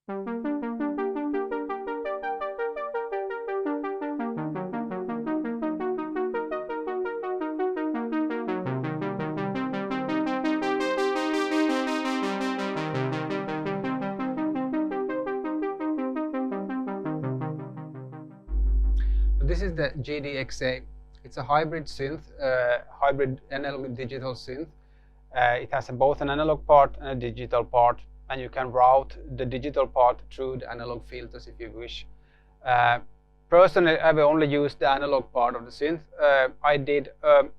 This is the GDXA. It's a hybrid synth, hybrid analog and digital synth. It has both an analog part and a digital part, and you can route the digital part through the analog filters if you wish. Personally, I've only used the analog part of the synth. I did a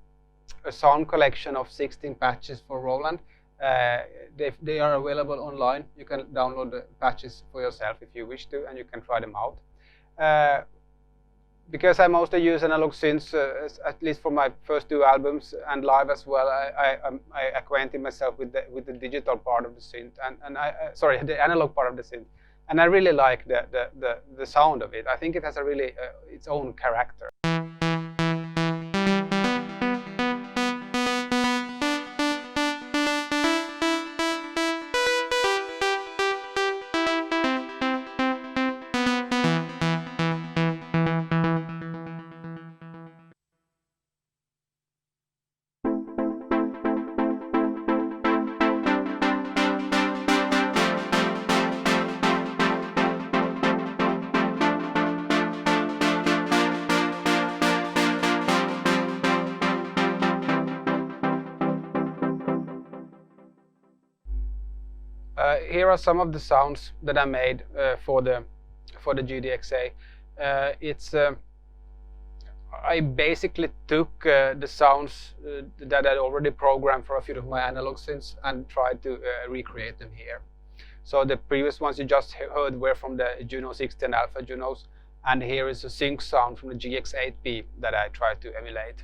sound collection of 16 patches for Roland. They are available online. You can download the patches for yourself if you wish to, and you can try them out. Because I mostly use analog synths, at least for my first two albums and live as well, I acquainted myself with the digital part of the synth and sorry, the analog part of the synth, and I really like the sound of it. I think it has a really its own character. Here are some of the sounds that I made for the GDXA. I basically took the sounds that I'd already programmed for a few of my analog synths and tried to recreate them here. So the previous ones you just heard were from the Juno 16 Alpha Junos, and here is a sync sound from the GX8B that I tried to emulate.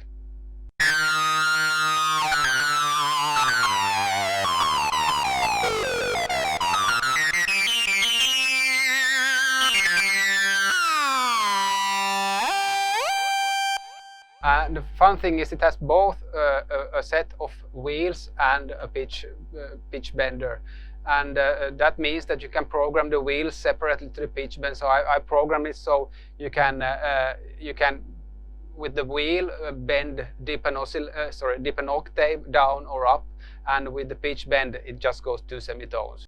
The fun thing is it has both a set of wheels and a pitch bender, and that means that you can program the wheels separately to the pitch bend. So I programmed it so you can with the wheel bend dip an octave down or up, and with the pitch bend it just goes 2 semitones.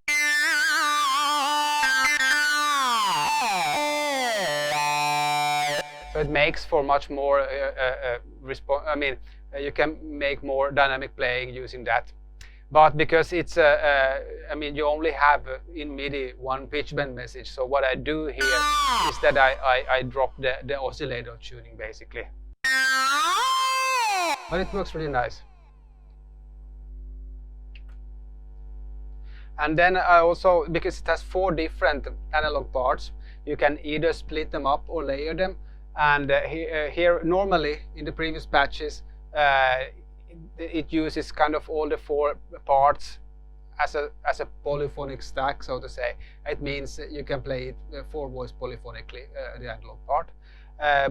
So it makes for much more you can make more dynamic playing using that. But because it's you only have in MIDI one pitch bend message. So what I do here is that I drop the oscillator tuning basically. But it works really nice. And then I also, because it has 4 different analog parts, you can either split them up or layer them. And here, normally in the previous patches, it uses kind of all the 4 parts as a polyphonic stack, so to say. It means you can play it 4 voice polyphonically, the analog part.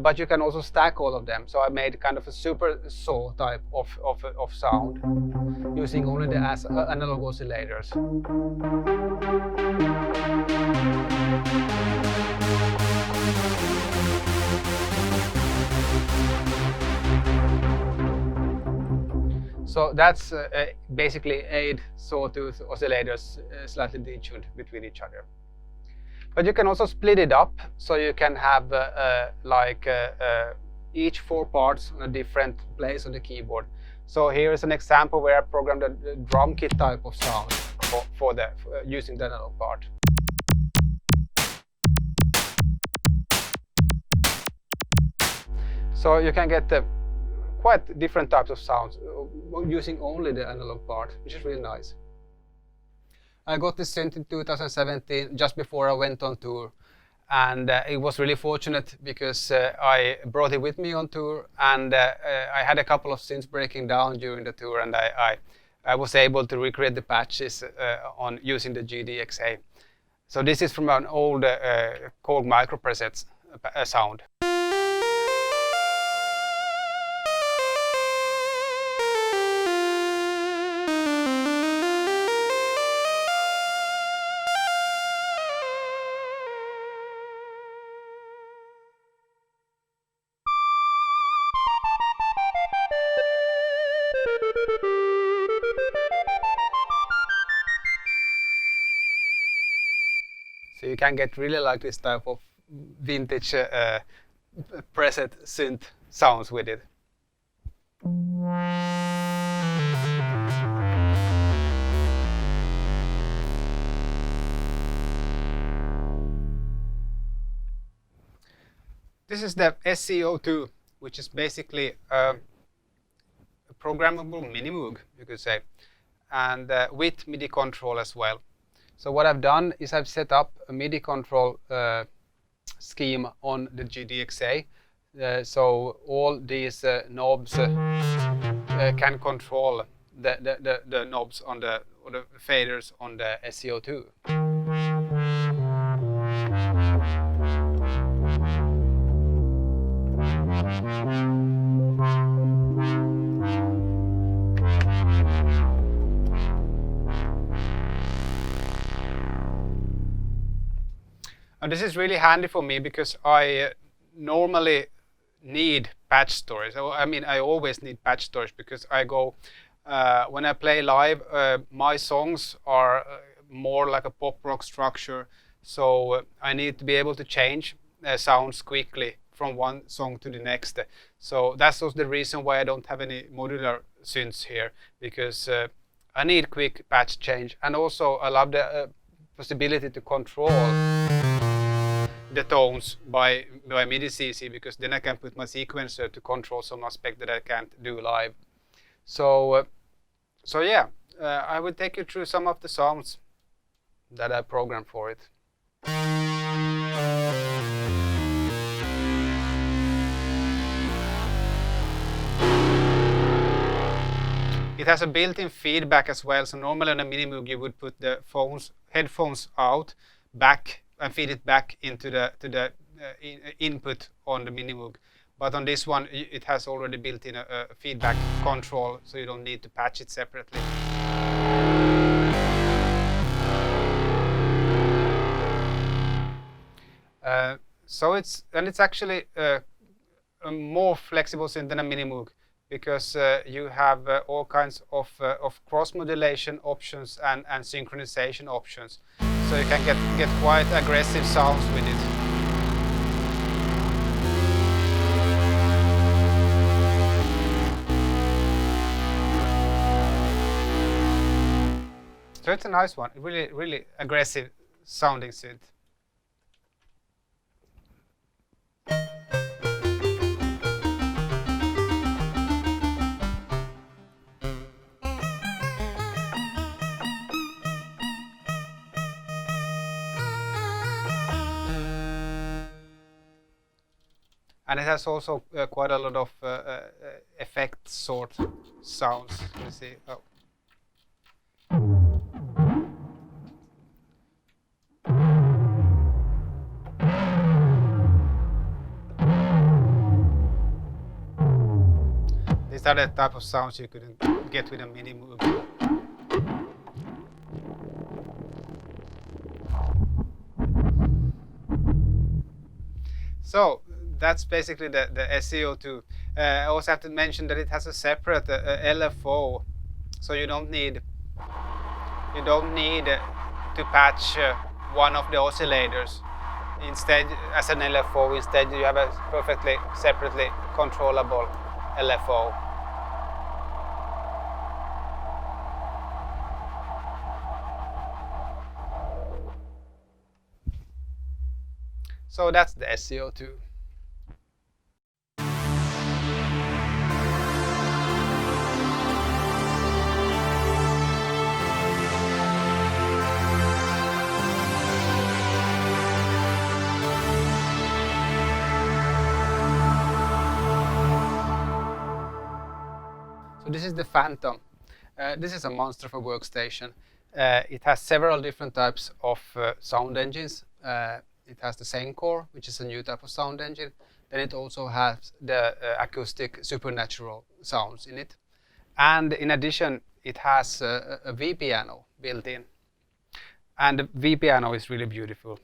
But you can also stack all of them. So I made kind of a super saw type of sound using only the analog oscillators. So that's basically 8 sawtooth oscillators slightly detuned between each other. But you can also split it up, so you can have each 4 parts on a different place on the keyboard. So here is an example where I programmed a drum kit type of sound for using the analog part. So you can get quite different types of sounds using only the analog part, which is really nice. I got this synth in 2017, just before I went on tour, and it was really fortunate because I brought it with me on tour, and I had a couple of synths breaking down during the tour, and I was able to recreate the patches on using the GDXA. So this is from an old Korg micropresets sound. So you can get really like this type of vintage preset synth sounds with it. This is the SCO2, which is basically a programmable Minimoog, you could say, and with MIDI control as well. So what I've done is I've set up a MIDI control scheme on the GDXA, so all these knobs can control the knobs on the faders on the SCO2. And this is really handy for me because I normally need patch storage. I mean, I always need patch storage because I go, when I play live, my songs are more like a pop rock structure. So I need to be able to change sounds quickly from one song to the next. So that's also the reason why I don't have any modular synths here, because I need quick patch change. And also I love the possibility to control the tones by MIDI CC, because then I can put my sequencer to control some aspect that I can't do live. So yeah, I will take you through some of the sounds that I programmed for it. It has a built-in feedback as well. So normally on a Minimoog you would put the headphones out, back, and feed it back into the input on the Minimoog. But on this one, it has already built in a feedback control, so you don't need to patch it separately. So it's actually a more flexible synth than a Minimoog, because you have all kinds of cross modulation options and synchronization options. So you can get quite aggressive sounds with it. So it's a nice one, really aggressive sounding synth. And it has also quite a lot of effect sort sounds. You see, oh. These are the type of sounds you couldn't get with a Minimoog. So that's basically the SCO2. I also have to mention that it has a separate LFO, so you don't need to patch one of the oscillators. Instead, as an LFO, instead you have a perfectly separately controllable LFO. So that's the SCO2. So this is the Phantom. This is a monster of a workstation. It has several different types of sound engines. It has the Sencore, which is a new type of sound engine. Then it also has the acoustic supernatural sounds in it. And in addition, it has a V-piano built in. And the V-piano is really beautiful.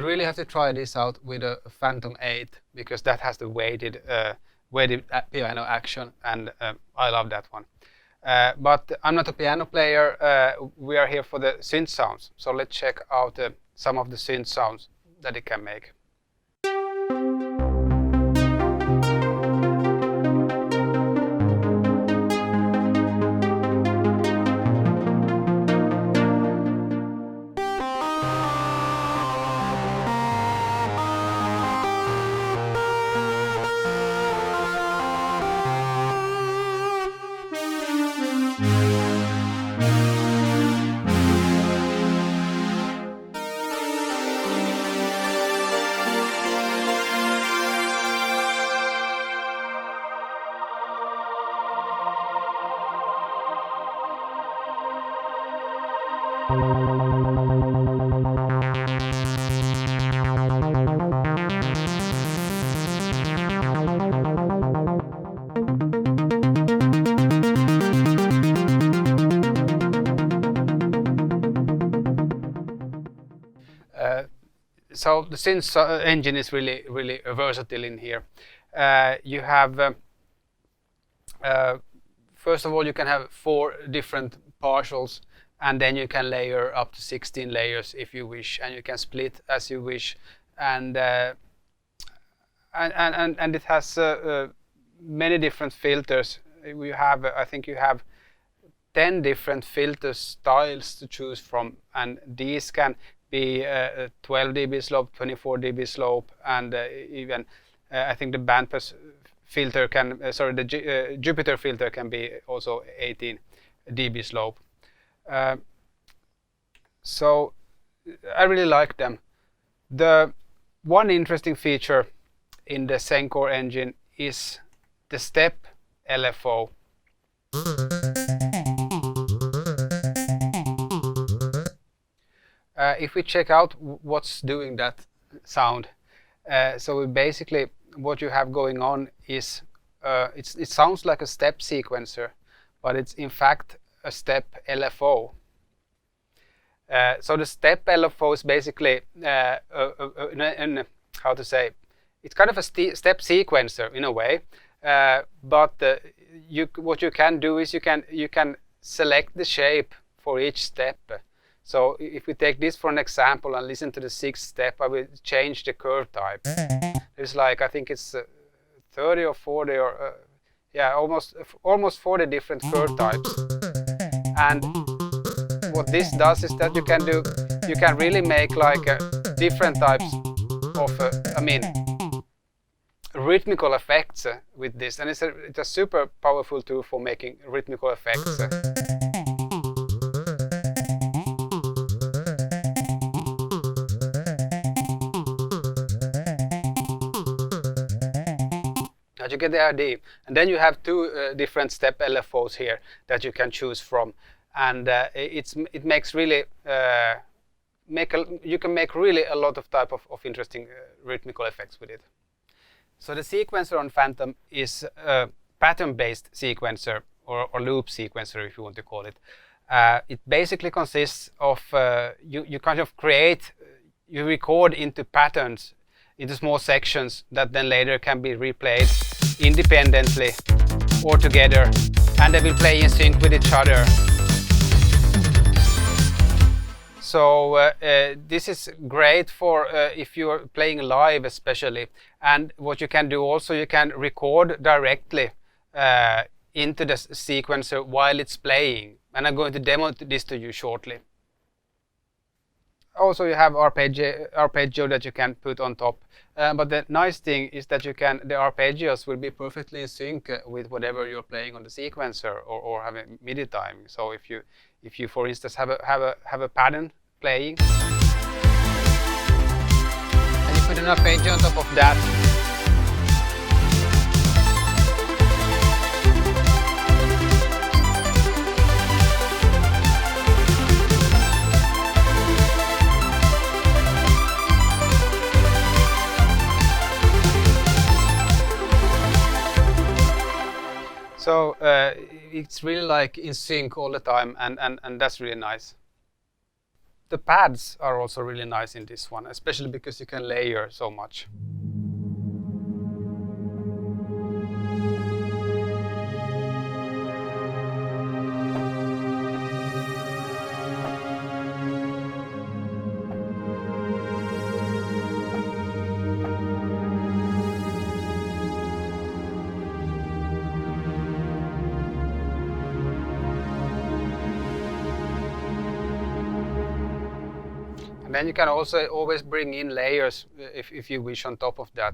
You really have to try this out with a Phantom 8 because that has the weighted piano action, and I love that one. But I'm not a piano player. We are here for the synth sounds, so let's check out some of the synth sounds that it can make. So the synth engine is really versatile in here. You have first of all, you can have 4 different partials, and then you can layer up to 16 layers if you wish, and you can split as you wish, and it has many different filters. You have, I think you have 10 different filter styles to choose from, and these can be 12 dB slope, 24 dB slope, and even I think the bandpass filter can, the Jupiter filter can be also 18 dB slope. So I really like them. The one interesting feature in the Zencor engine is the step LFO. If we check out what's doing that sound, so basically what you have going on is it sounds like a step sequencer, but it's in fact a step LFO. So the step LFO is basically how to say, it's kind of a step sequencer in a way, but what you can do is you can select the shape for each step. So if we take this for an example and listen to the 6th step, I will change the curve type. There's like, I think it's 30 or 40 or yeah, almost 40 different curve types. And what this does is that you can really make like different types of rhythmical effects with this, and it's a super powerful tool for making rhythmical effects. You get the idea, and then you have 2 different step LFOs here that you can choose from, and it makes really you can make really a lot of type of interesting rhythmical effects with it. So the sequencer on Phantom is a pattern-based sequencer or loop sequencer, if you want to call it. It basically consists of you kind of you record into patterns, into small sections that then later can be replayed independently or together, and they will play in sync with each other. So this is great for if you are playing live especially, and what you can do also, you can record directly into the sequencer while it's playing, and I'm going to demo this to you shortly. Also you have arpeggio that you can put on top, but the nice thing is that the arpeggios will be perfectly in sync with whatever you're playing on the sequencer or have a MIDI timing. So if you for instance have a pattern playing and you put an arpeggio on top of that, so it's really like in sync all the time, and that's really nice. The pads are also really nice in this one, especially because you can layer so much. And then you can also always bring in layers if you wish on top of that.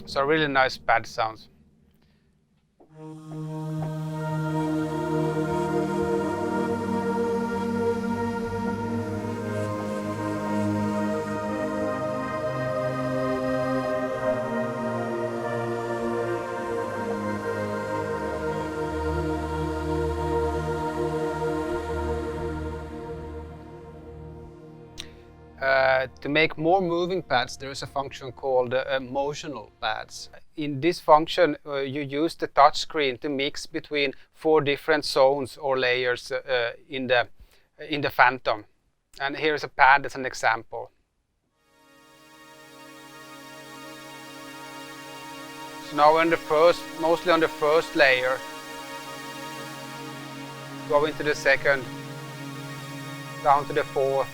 So really nice pad sounds. To make more moving pads, there is a function called motional pads. In this function, you use the touch screen to mix between 4 different zones or layers in the Phantom. And here is a pad as an example. So now on the mostly on the first layer, go into the second, down to the fourth,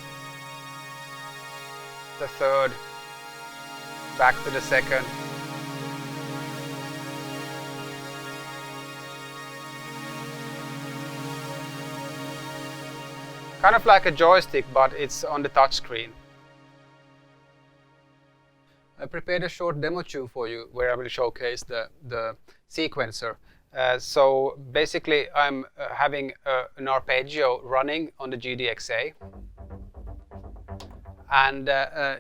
the third, back to the second. Kind of like a joystick, but it's on the touch screen. I prepared a short demo tune for you where I will showcase the sequencer. So basically I'm having an arpeggio running on the GDXA. And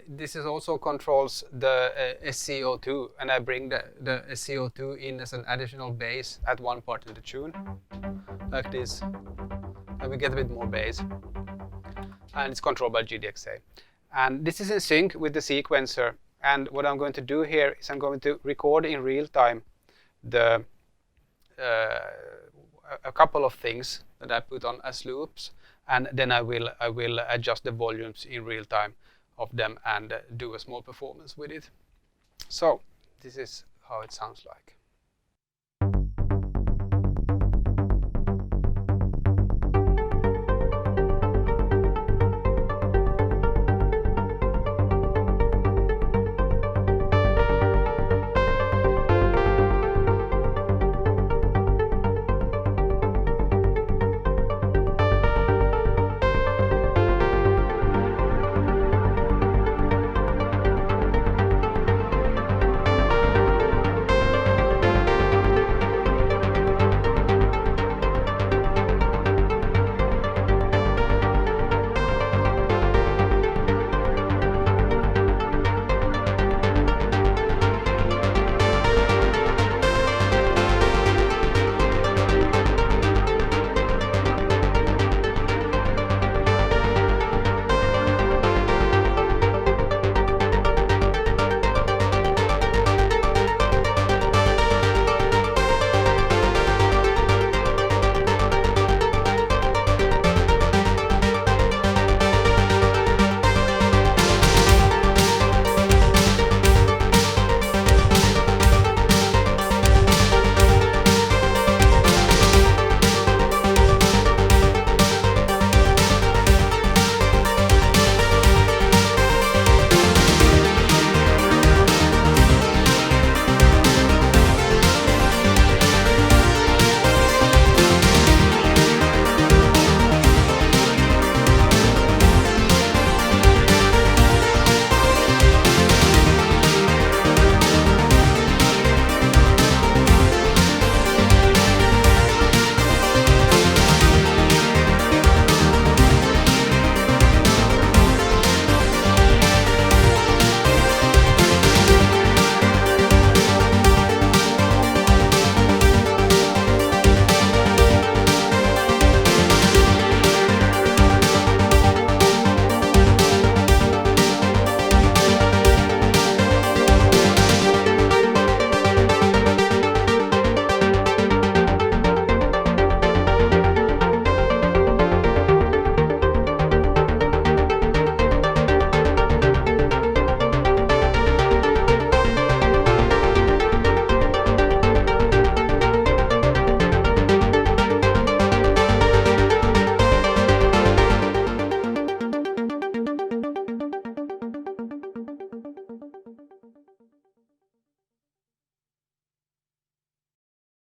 this is also controls the SCO2, and I bring the SCO2 in as an additional bass at one part in the tune, like this, and we get a bit more bass, and it's controlled by GDXA. And this is in sync with the sequencer, and what I'm going to do here is I'm going to record in real time a couple of things that I put on as loops, and then I will adjust the volumes in real time of them and do a small performance with it. So this is how it sounds like.